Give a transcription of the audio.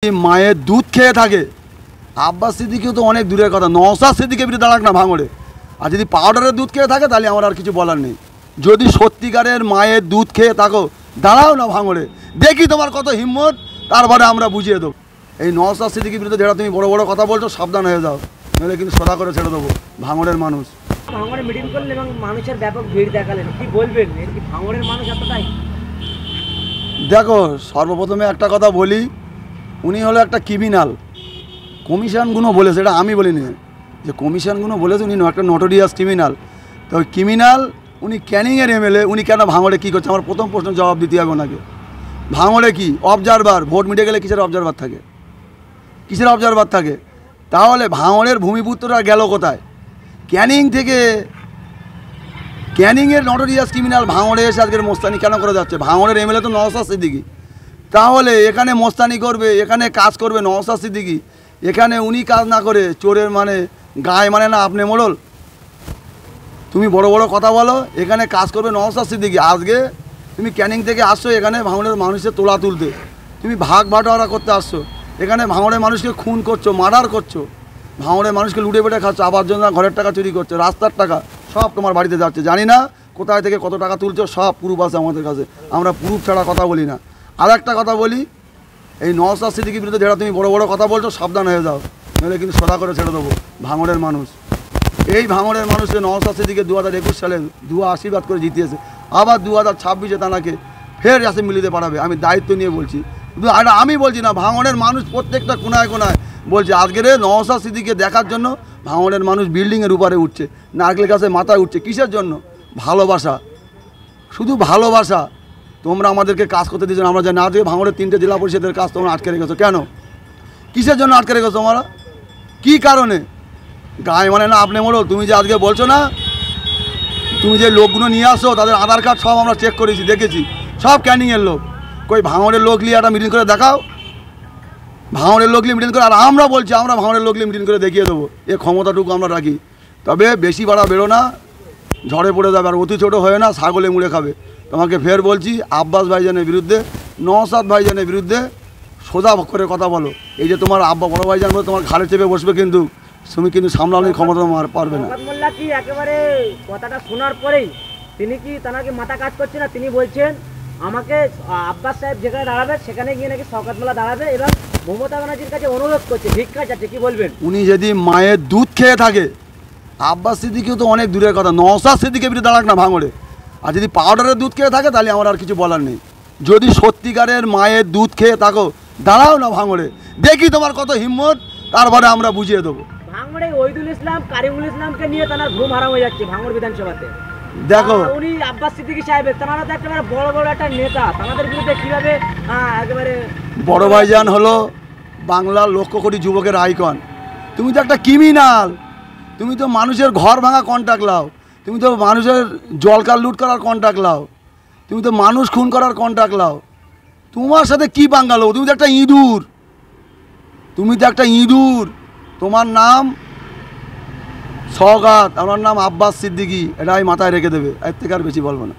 মায়ের দুধ খেয়ে থাকে আব্বাস সিদ্দিকীও তো অনেক দূরের কথা, নওশাদ সিদ্দিকীর বিরুদ্ধে দাঁড়াক না ভাঙড়ে। আর যদি পাউডারের দুধ খেয়ে থাকে তাহলে আমার আর কিছু বলার নেই। যদি সত্যিকারের মায়ের দুধ খেয়ে থাকো দাঁড়াও না ভাঙড়ে, দেখি তোমার কত হিম্মত, তারপরে আমরা বুঝিয়ে দেবো। এই নওশাদ সিদ্দিকীর বিরুদ্ধে যারা তুমি বড় বড় কথা বলছো সাবধান হয়ে যাও, নইলে কিন্তু সদা করে ছেড়ে দেবো ভাঙড়ের মানুষ। ভাঙড়ে মিটিং করলেন এবং মানুষের ব্যাপক ভিড় দেখালেন, কি বলবেন? কি ভাঙড়ের মানুষ এতটাই? দেখো, সর্বপ্রথমে একটা কথা বলি, উনি হলো একটা ক্রিমিনাল। কমিশনগুলো বলেছে, এটা আমি বলিনি, যে কমিশনগুলো বলেছে উনি একটা নটোরিয়াস ক্রিমিনাল। তো ক্রিমিনাল উনি ক্যানিংয়ের এমএলএ, উনি কেন ভাঙড়ে কী করছে? আমার প্রথম প্রশ্ন জবাব দিতে হবে ওনাকে। ভাঙড়ে কি অবজারভার? ভোট মিটে গেলে কিসের অবজারভার থাকে? কিসের অবজারভার থাকে? তাহলে ভাঙড়ের ভূমিপুত্ররা গেল কোথায়? ক্যানিং থেকে, ক্যানিংয়ের নটোরিয়াস ক্রিমিনাল ভাঙড়ে এসে আজকের মোস্তানি কেন করে যাচ্ছে? ভাঙড়ের এমএলএ তো নওশাদ সিদ্দিকী। তাহলে এখানে মোস্তানি করবে, এখানে কাজ করবে নওশাদ সিদ্দিকী, এখানে উনি কাজ না করে চোরের মানে গায়ে মানে না আপনি মোড়ল? তুমি বড় বড় কথা বলো, এখানে কাজ করবে নওশাদ সিদ্দিকী। আজকে তুমি ক্যানিং থেকে আসছো এখানে ভাঙড়ের মানুষের তোলা তুলতে, তুমি ভাগ বাটোয়ারা করতে আসছো, এখানে ভাঙড়ের মানুষকে খুন করছো, মার্ডার করছো, ভাঙড়ের মানুষকে লুটে পেটে খাচ্ছ, আবার জন্য ঘরের টাকা চুরি করছো, রাস্তার টাকা সব তোমার বাড়িতে যাচ্ছে। জানি না কোথায় থেকে কত টাকা তুলছো, সব প্রুফ আছে আমাদের কাছে, আমরা প্রুফ ছাড়া কথা বলি না। আর একটা কথা বলি, এই নওশাদ সিদ্দিকীর বিরুদ্ধে যারা তুমি বড় বড় কথা বলছো সাবধান হয়ে যাও, নইলে কিন্তু সদা করে ছেড়ে দেবো ভাঙড়ের মানুষ। এই ভাঙড়ের মানুষকে নওশাদ সিদ্দিকী 2021 সালে দুয়া আশীর্বাদ করে জিতিয়েছে, আবার 2026-এ তাকে ফের অ্যাসেম্বলিতে পাঠাবে। আমি দায়িত্ব নিয়ে বলছি, এটা আমি বলছি না, ভাঙড়ের মানুষ প্রত্যেকটা কোনায় কোনায় বলছে। আজকের নওশাদ সিদ্দিকীকে দেখার জন্য ভাঙড়ের মানুষ বিল্ডিংয়ের উপরে উঠছে, নারকেল গাছে মাথায় উঠছে। কিসের জন্য? ভালোবাসা, শুধু ভালোবাসা। তোমরা আমাদেরকে কাজ করতে দিচ্ছ না, আমরা জানি। আজকে ভাঙড়ের 3টে জেলা পরিষদের কাজ তোমরা আটকে রেখেছো কেন? কিসের জন্য আটকে রেখেছো তোমরা? কী কারণে? গায়ে মানে না আপনি মোড়ল। তুমি যে আজকে বলছো না, তুমি যে লোকগুলো নিয়ে আসো তাদের আধার কার্ড সব আমরা চেক করেছি, দেখেছি, সব ক্যানিংয়ের লোক। কই ভাঙড়ের লোক নিয়ে একটা মিটিং করে দেখাও, ভাঙড়ের লোক নিয়ে মিটিং করে। আর আমরা বলছি আমরা ভাঙড়ের লোক নিয়ে মিটিং করে দেখিয়ে দেবো, এ ক্ষমতাটুকু আমরা রাখি। তবে বেশি বাড়া বেরো না, ঝড়ে পড়ে যাবে। আর অতি ছোটো হয়ে না, ছাগলে মুড়ে খাবে। তোমাকে ফের বলছি, আব্বাস ভাইজানের বিরুদ্ধে, নওশাদ ভাইজানের বিরুদ্ধে সোজা করে কথা বলো। এই যে তোমার আব্বা বড় ভাইজান বলে তোমার ঘাড়ে চেপে বসবে, কিন্তু তুমি কিন্তু সামলানোর ক্ষমতা তোমার পারবে না। শওকত মোল্লা কি একেবারে কথাটা শোনার পরেই তিনি কি তাকে মাথা কাজ করছে না? তিনি বলছেন আমাকে আব্বাস সাহেব যেখানে দাঁড়াবে সেখানে গিয়ে নাকি শওকত মোল্লা দাঁড়াবে এবং মমতা ব্যানার্জির কাছে অনুরোধ করছে, ভিক্ষা চাচ্ছে। কি বলবেন? উনি যদি মায়ের দুধ খেয়ে থাকে, আব্বাস সিদ্দিকীও তো অনেক দূরের কথা, নওশাদ সিদ্দিকীর বিরুদ্ধে দাঁড়াক না ভাঙড়ে। আর যদি পাউডারের দুধ খেয়ে থাকে তাহলে আমার আর কিছু বলার নেই। যদি সত্যিকারের মায়ের দুধ খেয়ে থাকো দাঁড়াও না ভাঙড়ে, দেখি তোমার কত হিম্মত, তারপরে আমরা বুঝিয়ে দেবো। ভাঙড়ে ওহিদুল ইসলাম, কারিমুল ইসলামকে নিয়ে তার ঘুম হারাম হয়ে যাচ্ছে ভাঙড় বিধানসভাতে। দেখো, উনি আব্বাস সিদ্দিকী সাহেবের, তারা তো একেবারে বড় বড় একটা নেতা, তাদের বিরুদ্ধে কিভাবে একেবারে। বড় ভাইজান হলো বাংলার লক্ষ কোটি যুবকের আইকন। তুমি তো একটা ক্রিমিনাল, তুমি তো মানুষের ঘর ভাঙা কন্ট্রাক্ট লাও, তুমি তো মানুষের জলকার লুট করার কন্ট্রাক্ট লাও, তুমি তো মানুষ খুন করার কন্ট্রাক্ট লাও। তোমার সাথে কি বাঙ্গালো? তুমি তো একটা ইঁদুর, তুমি তো একটা ইঁদুর। তোমার নাম শওকত, আমার নাম আব্বাস সিদ্দিকী, এটাই মাথায় রেখে দেবে, এর থেকে আর বেশি বলবো না।